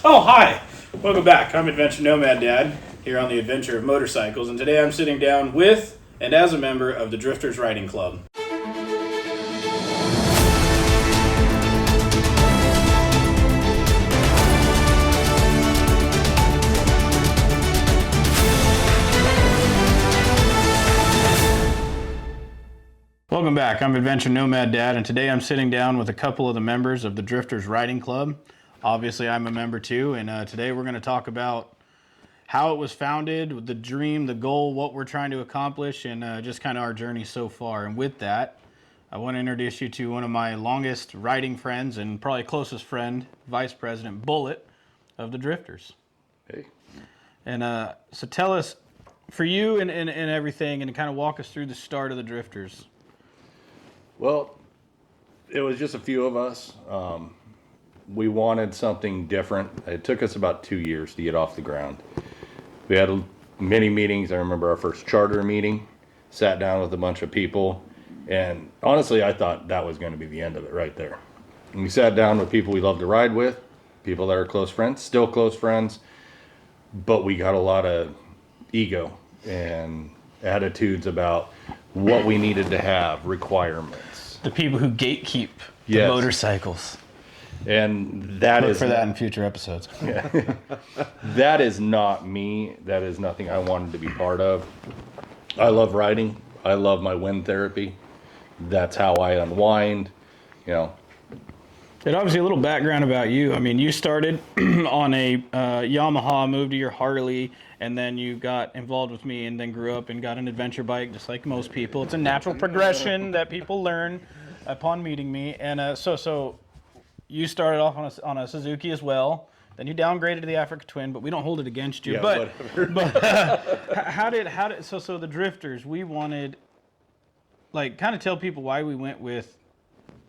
Oh, hi! Welcome back. I'm Adventure Nomad Dad, here on the adventure of motorcycles, and today I'm sitting down with and as a member of the Drifters Riding Club. Welcome back. I'm Adventure Nomad Dad, and today I'm sitting down with a couple of the members of the Drifters Riding Club. Obviously, I'm a member too, and today we're going to talk about how it was founded, the dream, the goal, what we're trying to accomplish, and just kind of our journey so far. And with that, I want to introduce you to one of my longest riding friends and probably closest friend, Vice President Bullet of the Drifters. Hey. And so tell us, for you and everything, and kind of walk us through the start of the Drifters. Well, it was just a few of us. We wanted something different. It took us about 2 years to get off the ground. We had many meetings. I remember our first charter meeting, sat down with a bunch of people, and honestly, I thought that was going to be the end of it right there. And we sat down with people we love to ride with, people that are close friends, still close friends, but we got a lot of ego and attitudes about what we needed to have, requirements. The people who gatekeep the Yes. motorcycles. And that Look is for that in future episodes. that is not me. That is nothing I wanted to be part of. I love riding. I love my wind therapy. That's how I unwind. You know, And obviously a little background about you. I mean, you started on a Yamaha, moved to your Harley, and then you got involved with me and then grew up and got an adventure bike, just like most people. It's a natural progression that people learn upon meeting me. And so you started off on a Suzuki as well. Then you downgraded to the Africa Twin, but we don't hold it against you. Yeah, but whatever. how did so the Drifters, we wanted, like, kind of tell people why we went with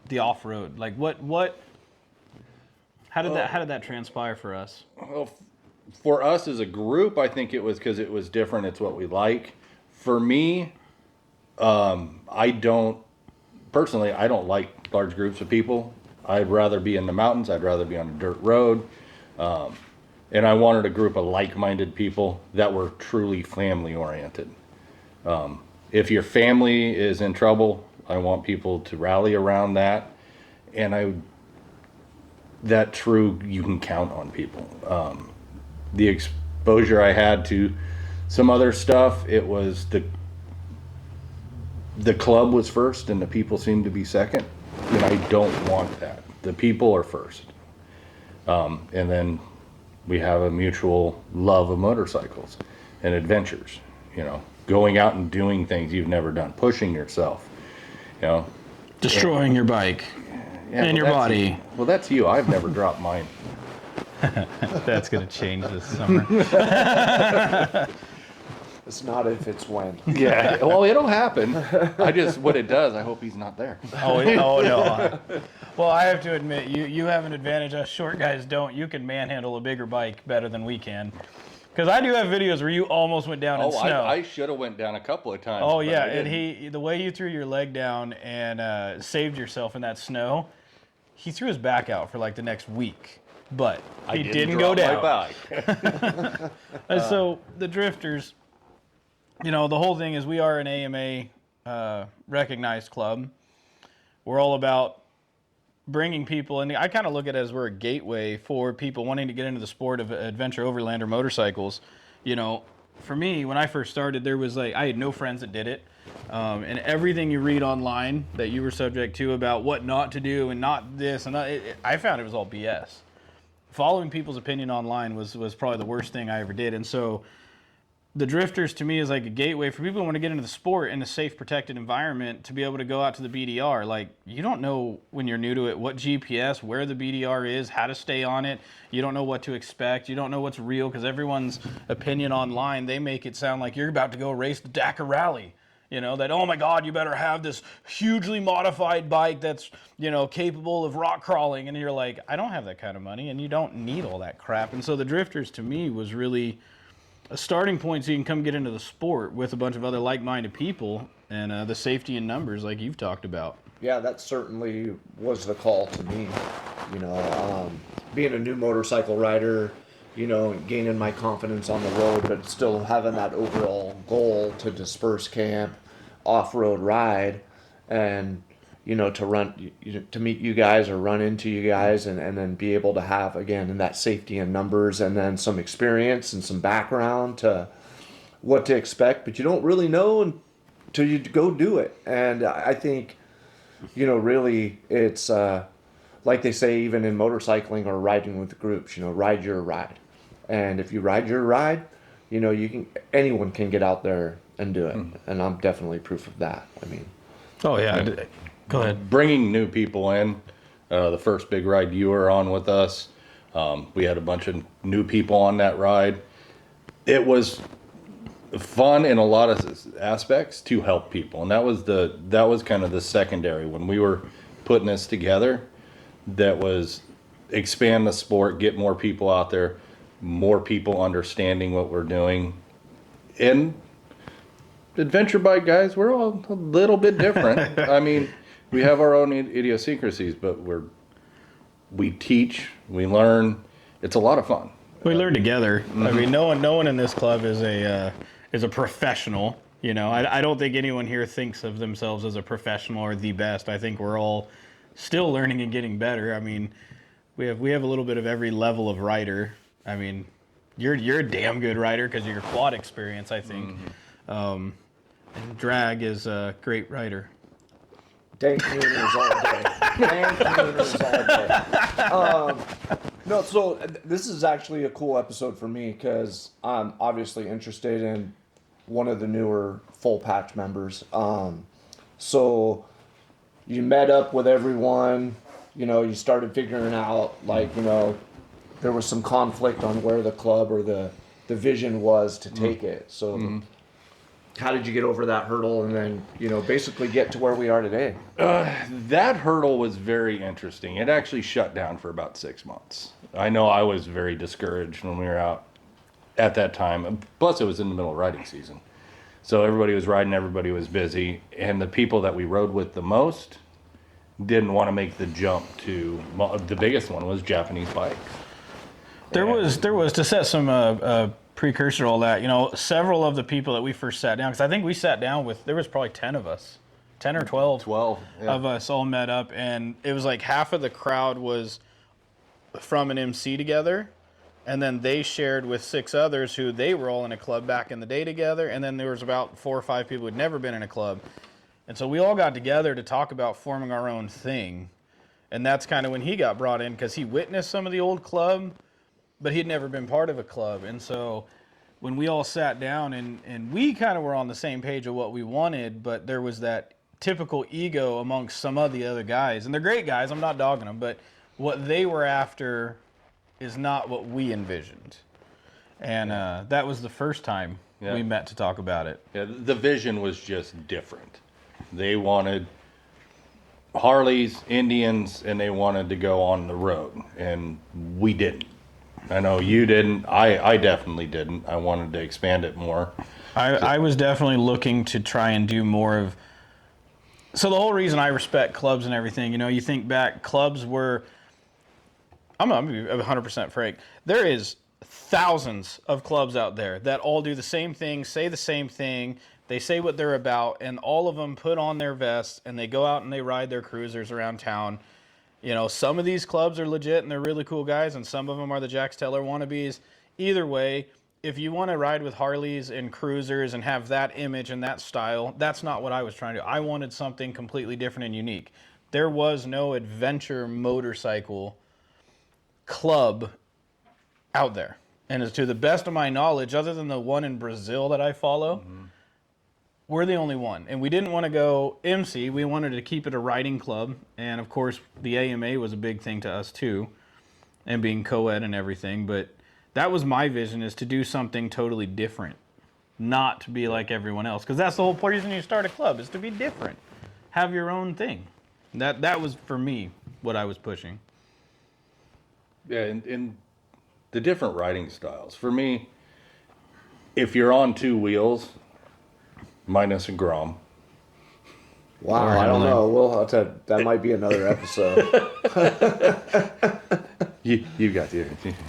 the off-road. Like how did that transpire for us? Well, for us as a group, I think it was because it was different. It's what we like. For me, I don't like large groups of people. I'd rather be in the mountains. I'd rather be on a dirt road. And I wanted a group of like-minded people that were truly family-oriented. If your family is in trouble, I want people to rally around that. And you can count on people. The exposure I had to some other stuff, it was the club was first and the people seemed to be second. And I don't want that. The people are first. And then we have a mutual love of motorcycles and adventures, you know, going out and doing things you've never done, pushing yourself, you know. Destroying your bike and your body. Well, that's you. I've never dropped mine. That's going to change this summer. It's not if, it's when. Yeah. Well, it'll happen. What it does, I hope he's not there. Oh no. Well, I have to admit, you have an advantage us short guys don't. You can manhandle a bigger bike better than we can. Because I do have videos where you almost went down in snow. I should have went down a couple of times. Oh yeah, and the way you threw your leg down and saved yourself in that snow, he threw his back out for like the next week. But he didn't go down. My bike. And so the Drifters, you know, the whole thing is we are an AMA recognized club. We're all about bringing people, and I kind of look at it as we're a gateway for people wanting to get into the sport of adventure overlander motorcycles. You know, for me, when I first started, there was I had no friends that did it. And everything you read online that you were subject to about what not to do and not this and that, I found it was all BS. Following people's opinion online was probably the worst thing I ever did. And so the Drifters to me is like a gateway for people who want to get into the sport in a safe, protected environment to be able to go out to the BDR. Like, you don't know when you're new to it what GPS, where the BDR is, how to stay on it. You don't know what to expect. You don't know what's real because everyone's opinion online, they make it sound like you're about to go race the Dakar Rally. You know, that, oh my God, you better have this hugely modified bike that's, you know, capable of rock crawling. And you're like, I don't have that kind of money, and you don't need all that crap. And so the Drifters to me was really a starting point so you can come get into the sport with a bunch of other like-minded people and the safety in numbers like you've talked about. Yeah, that certainly was the call to me. You know, being a new motorcycle rider, you know, gaining my confidence on the road, but still having that overall goal to disperse camp, off-road ride, and you know, to run, to meet you guys or run into you guys, and then be able to have again in that safety in numbers, and then some experience and some background to what to expect, but you don't really know until you go do it. And I think, you know, really it's like they say even in motorcycling or riding with groups, you know, ride your ride. And if you ride your ride, you know, anyone can get out there and do it. And I'm definitely proof of that. I mean, Oh yeah. Go ahead. Bringing new people in, the first big ride you were on with us, we had a bunch of new people on that ride. It was fun in a lot of aspects to help people, and that was kind of the secondary when we were putting this together. That was expand the sport, get more people out there, more people understanding what we're doing. And adventure bike guys, we're all a little bit different. I mean, we have our own idiosyncrasies, but we teach, we learn. It's a lot of fun. We learn together. I mean, no one in this club is a professional. You know, I don't think anyone here thinks of themselves as a professional or the best. I think we're all still learning and getting better. I mean, we have a little bit of every level of rider. I mean, you're a damn good rider because of your quad experience, I think. And Drag is a great rider. dank nooners all day. Dank nooners all day. No, so this is actually a cool episode for me because I'm obviously interested in one of the newer full patch members. So you met up with everyone, you know, you started figuring out, like, you know, there was some conflict on where the club or the vision was to take it. So how did you get over that hurdle and then, you know, basically get to where we are today? That hurdle was very interesting. It actually shut down for about 6 months. I know I was very discouraged when we were out at that time. Plus, it was in the middle of riding season. So everybody was riding, everybody was busy. And the people that we rode with the most didn't want to make the jump to, the biggest one was Japanese bikes. There was to set some precursor to all that, you know, several of the people that we first sat down, because I think we sat down with, there was probably 10 of us, 10 or 12, 12 yeah. of us all met up, and it was like half of the crowd was from an MC together, and then they shared with 6 others who they were all in a club back in the day together, and then there was about 4 or 5 people who'd never been in a club. And so we all got together to talk about forming our own thing. And that's kind of when he got brought in, because he witnessed some of the old club, but he'd never been part of a club. And so when we all sat down and we kind of were on the same page of what we wanted, but there was that typical ego amongst some of the other guys. And they're great guys, I'm not dogging them, but what they were after is not what we envisioned. And that was the first time we met to talk about it. Yeah, the vision was just different. They wanted Harleys, Indians, and they wanted to go on the road, and we didn't. I know you didn't. I definitely didn't. I wanted to expand it more. I was definitely looking to try and do more of... So the whole reason I respect clubs and everything, you know, you think back, clubs were... I'm going to be 100% frank. There is thousands of clubs out there that all do the same thing, say the same thing. They say what they're about, and all of them put on their vests, and they go out and they ride their cruisers around town. You know, some of these clubs are legit, and they're really cool guys, and some of them are the Jax Teller wannabes. Either way, if you want to ride with Harleys and cruisers and have that image and that style, that's not what I was trying to do. I wanted something completely different and unique. There was no adventure motorcycle club out there. And as to the best of my knowledge, other than the one in Brazil that I follow, we're the only one. And we didn't want to go MC. We wanted to keep it a riding club. And of course, the AMA was a big thing to us too, and being co-ed and everything. But that was my vision, is to do something totally different, not to be like everyone else. Because that's the whole reason you start a club, is to be different. Have your own thing. That was, for me, what I was pushing. Yeah, and the different riding styles. For me, if you're on 2 wheels, minus a Grom. Wow, I don't know. That might be another episode. You got the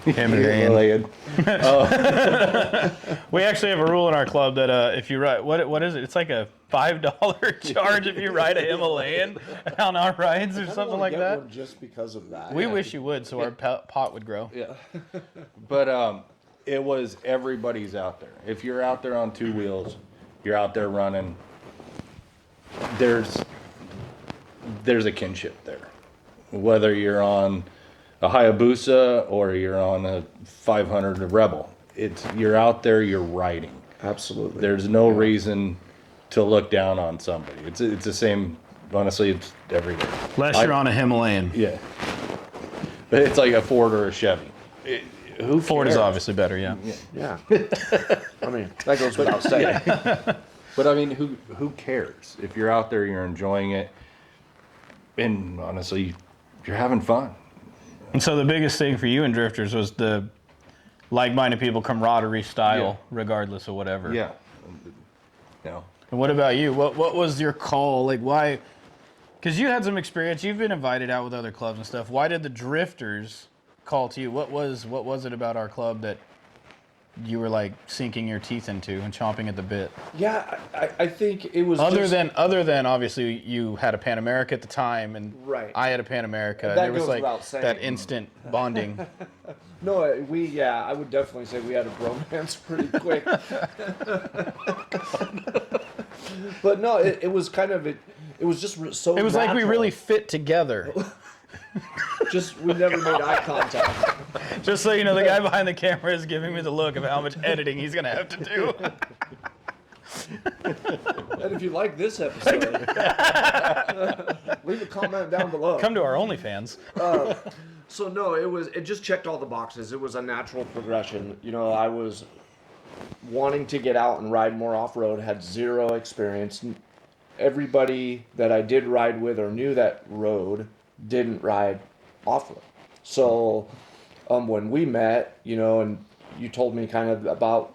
Himalayan. Himalayan. We actually have a rule in our club that if you ride, what is it? It's like a $5 charge if you ride a Himalayan on our rides or something like that. Just because of that. We wish you would, so our pot would grow. Yeah. But it was everybody's out there. If you're out there on two wheels, you're out there running. There's a kinship there. Whether you're on a Hayabusa or you're on a 500 Rebel, you're out there, you're riding. Absolutely. There's no reason to look down on somebody. It's the same. Honestly, it's every day. Unless you're on a Himalayan. Yeah. But it's like a Ford or a Chevy. Ford is cares? obviously better, yeah. Yeah. I mean, that goes without saying. But I mean, who cares? If you're out there, you're enjoying it, and honestly, you're having fun. And so the biggest thing for you in Drifters was the like-minded people camaraderie style, regardless of whatever. Yeah. You know, And what about you? What was your call? Like, why? Because you had some experience. You've been invited out with other clubs and stuff. Why did the Drifters call to you? What was it about our club that you were like sinking your teeth into and chomping at the bit? Yeah, I think it was Other than obviously you had a Pan America at the time, and Right. I had a Pan America. That There was goes like without saying. that instant bonding. No, I would definitely say we had a bromance pretty quick. But no, it was kind of it was just so. It was like we natural. really fit together. Just we never made eye contact. Just so you know, the guy behind the camera is giving me the look of how much editing he's gonna have to do. And if you like this episode, leave a comment down below. Come to our OnlyFans. So no, it just checked all the boxes. It was a natural progression. You know, I was wanting to get out and ride more off-road, had zero experience. Everybody that I did ride with or knew that rode didn't ride off-road. So when we met, you know, and you told me kind of about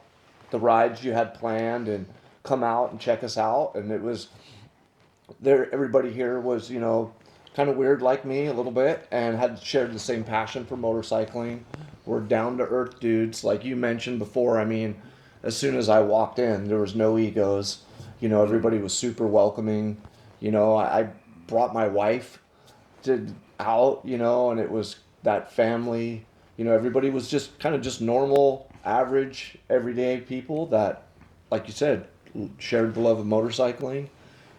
the rides you had planned and come out and check us out, and it was there. Everybody here was, you know, kind of weird like me a little bit and had shared the same passion for motorcycling. We're down to earth dudes, like you mentioned before. I mean, as soon as I walked in, there was no egos. You know, everybody was super welcoming. You know, I brought my wife out, you know, and it was that family. You know, everybody was just kind of just normal, average, everyday people that, like you said, shared the love of motorcycling,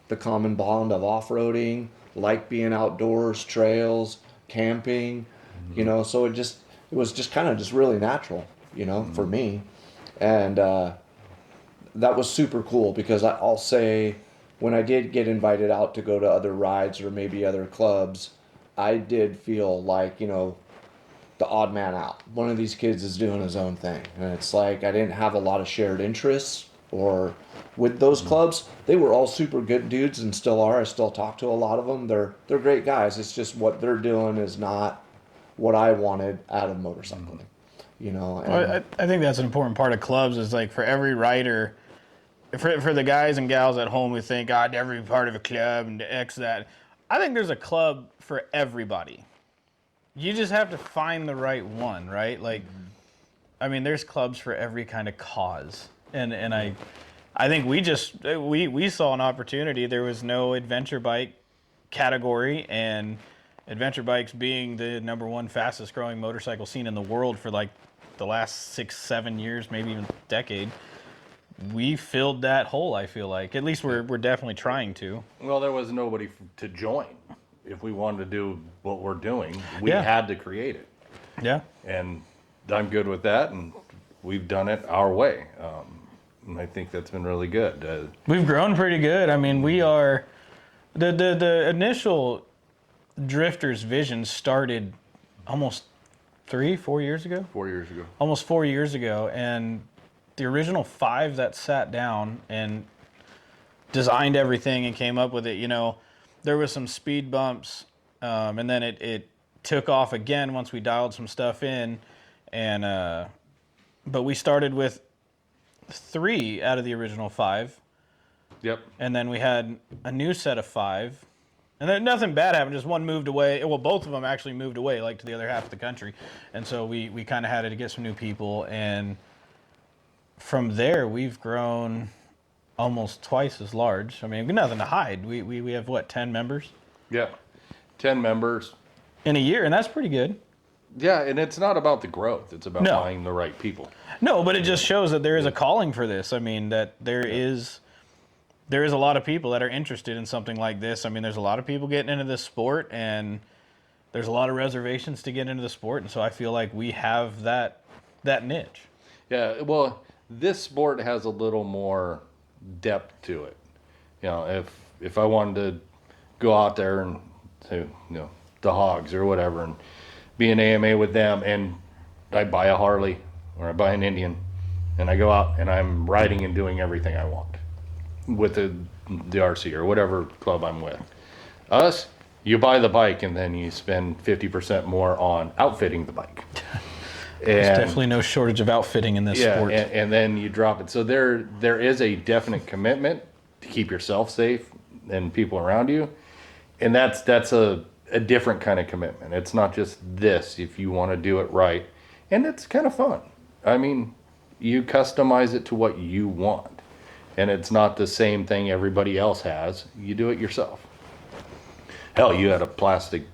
the common bond of off-roading, like being outdoors, trails, camping, you know, so it was just kind of just really natural, you know, for me. And that was super cool because I'll say when I did get invited out to go to other rides or maybe other clubs, I did feel like, you know, the odd man out. One of these kids is doing his own thing. And it's like I didn't have a lot of shared interests or with those clubs. They were all super good dudes and still are. I still talk to a lot of them. They're great guys. It's just what they're doing is not what I wanted out of motorcycling. You know, and Well, I think that's an important part of clubs is like for every rider, for the guys and gals at home who think, I'd never be part of a club and X that. I think there's a club for everybody. You just have to find the right one, right? Like, I mean, there's clubs for every kind of cause. And I think we saw an opportunity. There was no adventure bike category, and adventure bikes being the #1 fastest growing motorcycle scene in the world for like the last 6-7 years, maybe even decade. We filled that hole, I feel like. At least we're definitely trying to. well, there was nobody to join. If we wanted to do what we're doing, we Yeah. had to create it. Yeah. And I'm good with that, and we've done it our way. And I think that's been really good. We've grown pretty good. I mean, we are the initial Drifters vision started almost 3-4 years ago. 4 years ago. Almost 4 years ago, and the original 5 that sat down and designed everything and came up with it, you know, there was some speed bumps, and then it took off again once we dialed some stuff in, and but we started with 3 out of the original 5, Yep. and then we had a new set of 5 And then nothing bad happened. Just one moved away. Well, both of them actually moved away, like to the other half of the country. And so we kind of had to get some new people. And from there, we've grown almost twice as large. I mean, nothing to hide. We have, what, 10 members? Yeah. 10 members. In a year, and that's pretty good. Yeah, and it's not about the growth. It's about No. finding the right people. No, but it just shows that there is a calling for this. I mean, that there is a lot of people that are interested in something like this. I mean, there's a lot of people getting into this sport, and there's a lot of reservations to get into the sport. And so I feel like we have that niche. Yeah, well, this sport has a little more depth to it. You know, if I wanted to go out there and to the Hogs or whatever and be an AMA with them, and I buy a Harley or I buy an Indian, and I go out and I'm riding and doing everything I want with the RC or whatever club I'm with. Us, you buy the bike and then you spend 50% more on outfitting the bike. There's definitely no shortage of outfitting in this sport. And then you drop it. So there is a definite commitment to keep yourself safe and people around you, and that's a different kind of commitment. It's not just this. If you want to do it right, and it's kind of fun. I mean, you customize it to what you want, and it's not the same thing everybody else has. You do it yourself. Hell, you had a plastic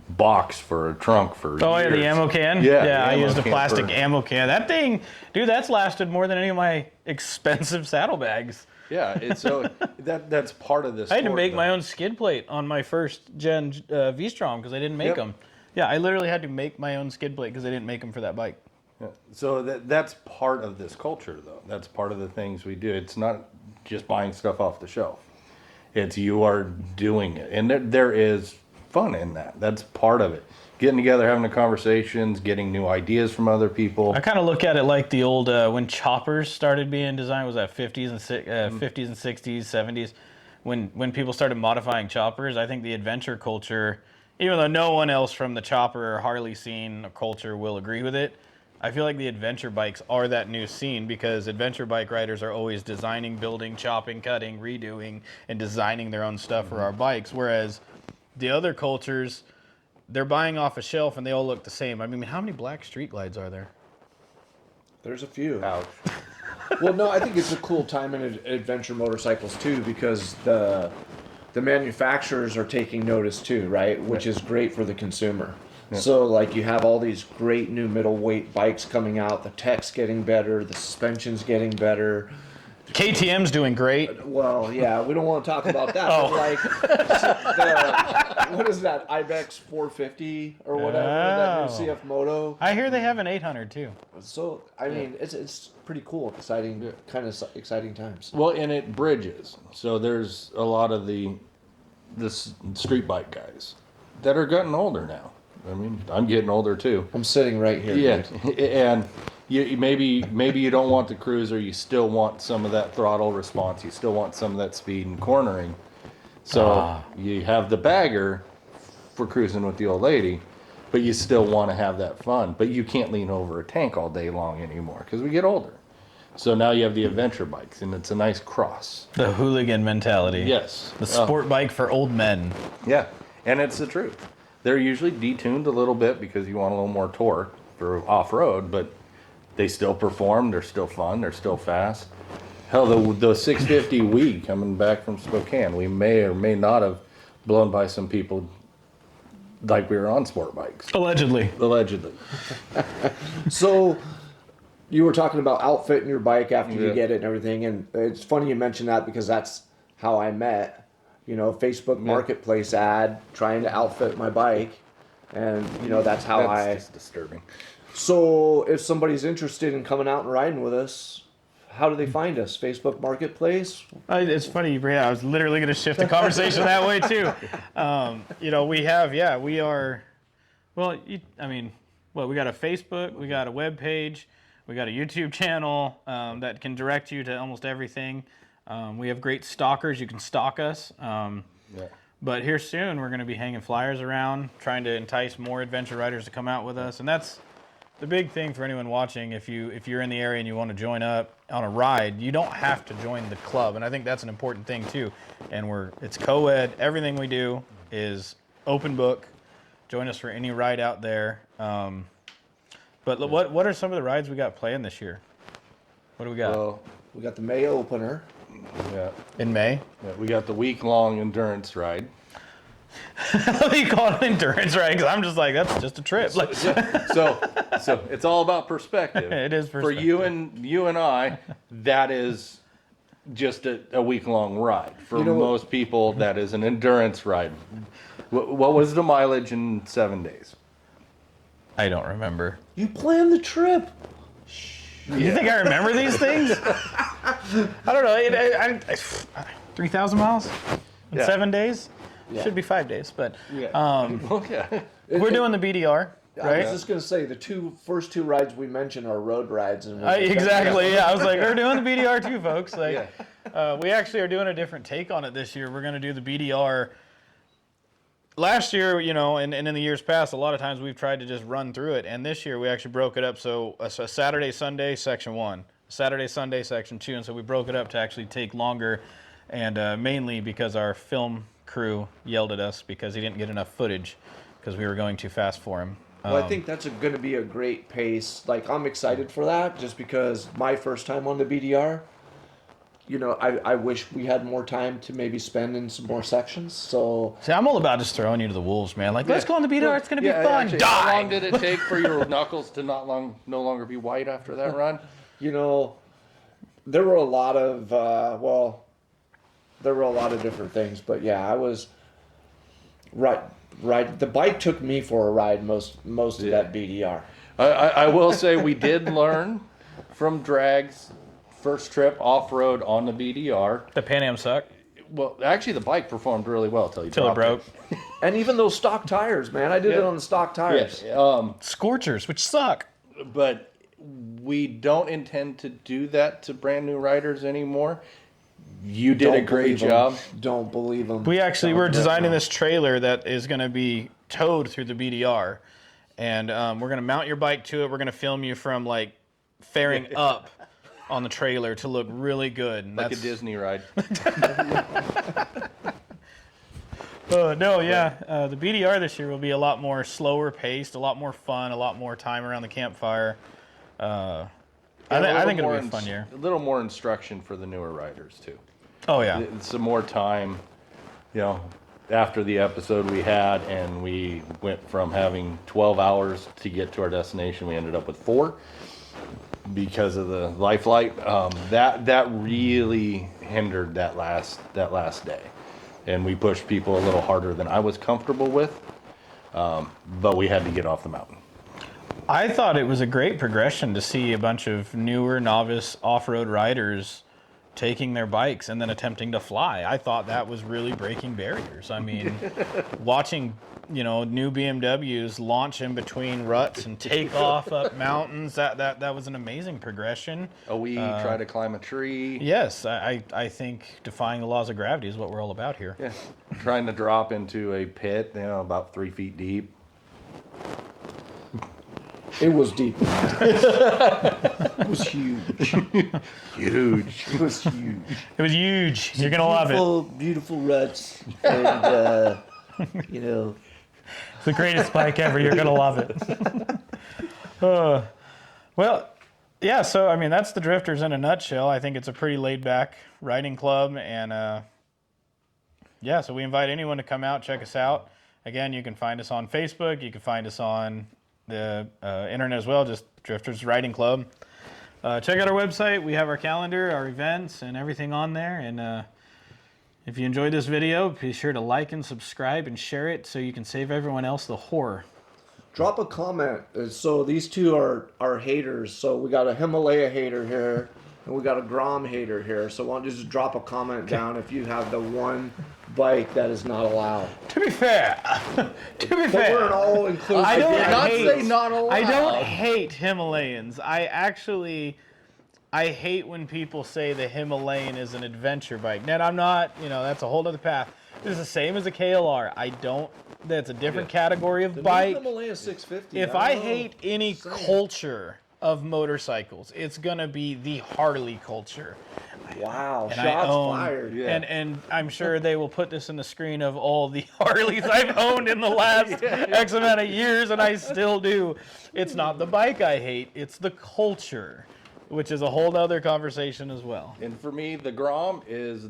box for a trunk for Oh, years. yeah, the ammo can? Yeah, the I ammo used a can plastic for- ammo can. That thing, dude, that's lasted more than any of my expensive saddlebags. Yeah, it's so that's part of this. I had to make my own skid plate on my first gen V-Strom because I didn't make Yep. them. Yeah, I literally had to make my own skid plate because I didn't make them for that bike. Yeah. So that's part of this culture, though. That's part of the things we do. It's not just buying stuff off the shelf. It's you are doing it, and there is fun in that. That's part of it. Getting together, having the conversations, getting new ideas from other people. I kind of look at it like the old when choppers started being designed. Was that 50s and 50s and 60s, 70s? When people started modifying choppers, I think the adventure culture, even though no one else from the chopper or Harley scene or culture will agree with it, I feel like the adventure bikes are that new scene because adventure bike riders are always designing, building, chopping, cutting, redoing, and designing their own stuff for our bikes. Whereas the other cultures, they're buying off a shelf and they all look the same. I mean, how many black street glides are there? There's a few. Ouch. Well, no, I think it's a cool time in adventure motorcycles too because the manufacturers are taking notice too, right? Which is great for the consumer. Yeah. So like you have all these great new middleweight bikes coming out, the tech's getting better, the suspension's getting better. KTM's doing great. Well, yeah, we don't want to talk about that. Oh. But like, what is that? Ibex 450 or whatever, that Oh. new CF Moto. I hear they have an 800 too. So I mean, it's pretty cool, exciting, kind of exciting times. Well, and it bridges. So there's a lot of the street bike guys that are getting older now. I mean, I'm getting older too. I'm sitting right here. Yeah, dude. and you maybe you don't want the cruiser. You still want some of that throttle response. You still want some of that speed and cornering. So you have the bagger for cruising with the old lady, but you still want to have that fun. But you can't lean over a tank all day long anymore because we get older. So now you have the adventure bikes, and it's a nice cross. The hooligan mentality. Yes. The sport bike for old men. Yeah, and it's the truth. They're usually detuned a little bit because you want a little more torque for off-road, but they still perform. They're still fun. They're still fast. Hell, the 650 Wii coming back from Spokane, we may or may not have blown by some people like we were on sport bikes. Allegedly. Allegedly. So you were talking about outfitting your bike after you Yeah. get it and everything, and it's funny you mentioned that because that's how I met. You know, Facebook Marketplace ad trying to outfit my bike, and you know that's how That's just disturbing. So if somebody's interested in coming out and riding with us, how do they find us? Facebook Marketplace. It's funny you bring it up. I was literally going to shift the conversation that way too. You know, we are. Well, we got a Facebook, we got a web page, we got a YouTube channel that can direct you to almost everything. We have great stalkers. You can stalk us. But here soon, we're going to be hanging flyers around, trying to entice more adventure riders to come out with us. And that's the big thing for anyone watching, if you're in the area and you want to join up on a ride, you don't have to join the club, and I think that's an important thing too. And it's co-ed. Everything we do is open book. Join us for any ride out there. But what are some of the rides we got planned this year? What do we got Well, we got the May opener. Yeah. in May? Yeah, we got the week-long endurance ride. Let me call it endurance ride because I'm just like, that's just a trip. Like, So it's all about perspective. It is for you perspective. and I. That is just a week-long ride. For You know what- most people, that is an endurance ride. What was the mileage in 7 days? I don't remember. You planned the trip. You think I remember these things? I don't know. 3,000 miles in Yeah. 7 days? Yeah. Should be 5 days, but Okay. we're doing the BDR, I right? was just gonna say the first two rides we mentioned are road rides, and Exactly. Yeah, I was like, we're doing the BDR too, folks. Like, Yeah. we actually are doing a different take on it this year. We're going to do the BDR. Last year, and in the years past, a lot of times we've tried to just run through it. And this year we actually broke it up. So a Saturday, Sunday, section 1. Saturday, Sunday, section 2. And so we broke it up to actually take longer. And mainly because our film crew yelled at us because he didn't get enough footage because we were going too fast for him. Well, I think that's going to be a great pace. Like, I'm excited for that just because my first time on the BDR, I wish we had more time to maybe spend in some more sections. So, See, I'm all about just throwing you to the wolves, man. Like, let's go on the BDR. It's going to be Yeah, fun. actually, Die! how long did it take for your knuckles to no longer be white after that run? there were a lot of, there were a lot of different things. But yeah, I was right. The bike took me for a ride most of that BDR. I will say we did learn from Drag's first trip off-road on the BDR. The Pan Am suck Well, actually, the bike performed really well till you till it dropped broke. And even those stock tires, man. I did it Yeah. on the stock tires. Yes, Scorchers, which suck. but we don't intend to do that to brand new riders anymore. You did a Don't great believe 'em. job. Don't believe them. We actually were designing this trailer that is going to be towed through the BDR, and we're going to mount your bike to it. We're going to film you from like fairing up on the trailer to look really good. And Like a that's, Disney ride. No, yeah, the BDR this year will be a lot more slower paced, a lot more fun, a lot more time around the campfire. I think it'll be a fun year. A little more instruction for the newer riders too. Oh yeah, Some more time, after the episode we had, and we went from having 12 hours to get to our destination, we ended up with 4 because of the life light. That really hindered that last day, and we pushed people a little harder than I was comfortable with. But we had to get off the mountain. I thought it was a great progression to see a bunch of newer novice off-road riders taking their bikes and then attempting to fly. I thought that was really breaking barriers. I mean, watching, new BMWs launch in between ruts and take off up mountains, that was an amazing progression. We try to climb a tree. Yes, I think defying the laws of gravity is what we're all about here. Yeah, trying to drop into a pit, about 3 feet deep. It was deep. It was huge. Huge. It was huge. It was huge. You're going to love it. Beautiful ruts. And, It's the greatest bike ever. You're going to love it. Well, yeah, so, I mean, that's the Drifters in a nutshell. I think it's a pretty laid-back riding club. And, yeah, so we invite anyone to come out, check us out. Again, you can find us on Facebook. You can find us on the internet as well, just Drifters Riding Club. Check out our website. We have our calendar, our events, and everything on there. And if you enjoyed this video, be sure to like and subscribe and share it so you can save everyone else the horror. Drop a comment. So these two are haters. So we got a Himalaya hater here, and we got a Grom hater here. So why don't you just drop a comment down if you have the one bike that is not allowed. To be fair, But we're an all-inclusive. I don't did not hate, say not allowed. I don't hate Himalayans. I I hate when people say the Himalayan is an adventure bike. Now, I'm not, that's a whole other path. It's the same as a KLR. That's a different category of The bike. Himalaya 650. If don't I know. hate any culture of motorcycles, it's going to be the Harley culture. Wow, And I shots own- fired. Yeah. And I'm sure they will put this in the screen of all the Harleys I've owned in the last X amount of years, and I still do. It's not the bike I hate, it's the culture, which is a whole other conversation as well. And for me, the Grom is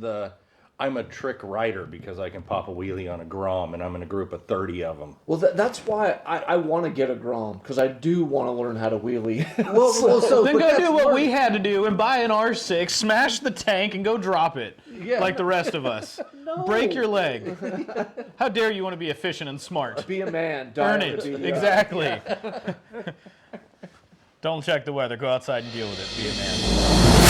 I'm a trick rider because I can pop a wheelie on a Grom, and I'm in a group of 30 of them. Well, that's why I want to get a Grom, because I do want to learn how to wheelie. Then go do what we had to do and buy an R6, smash the tank, and go drop it Yeah. like the rest of us. Break your leg. How dare you want to be efficient and smart? Be a man. Earn die it. to be, Exactly. Don't check the weather. Go outside and deal with it. Be a man.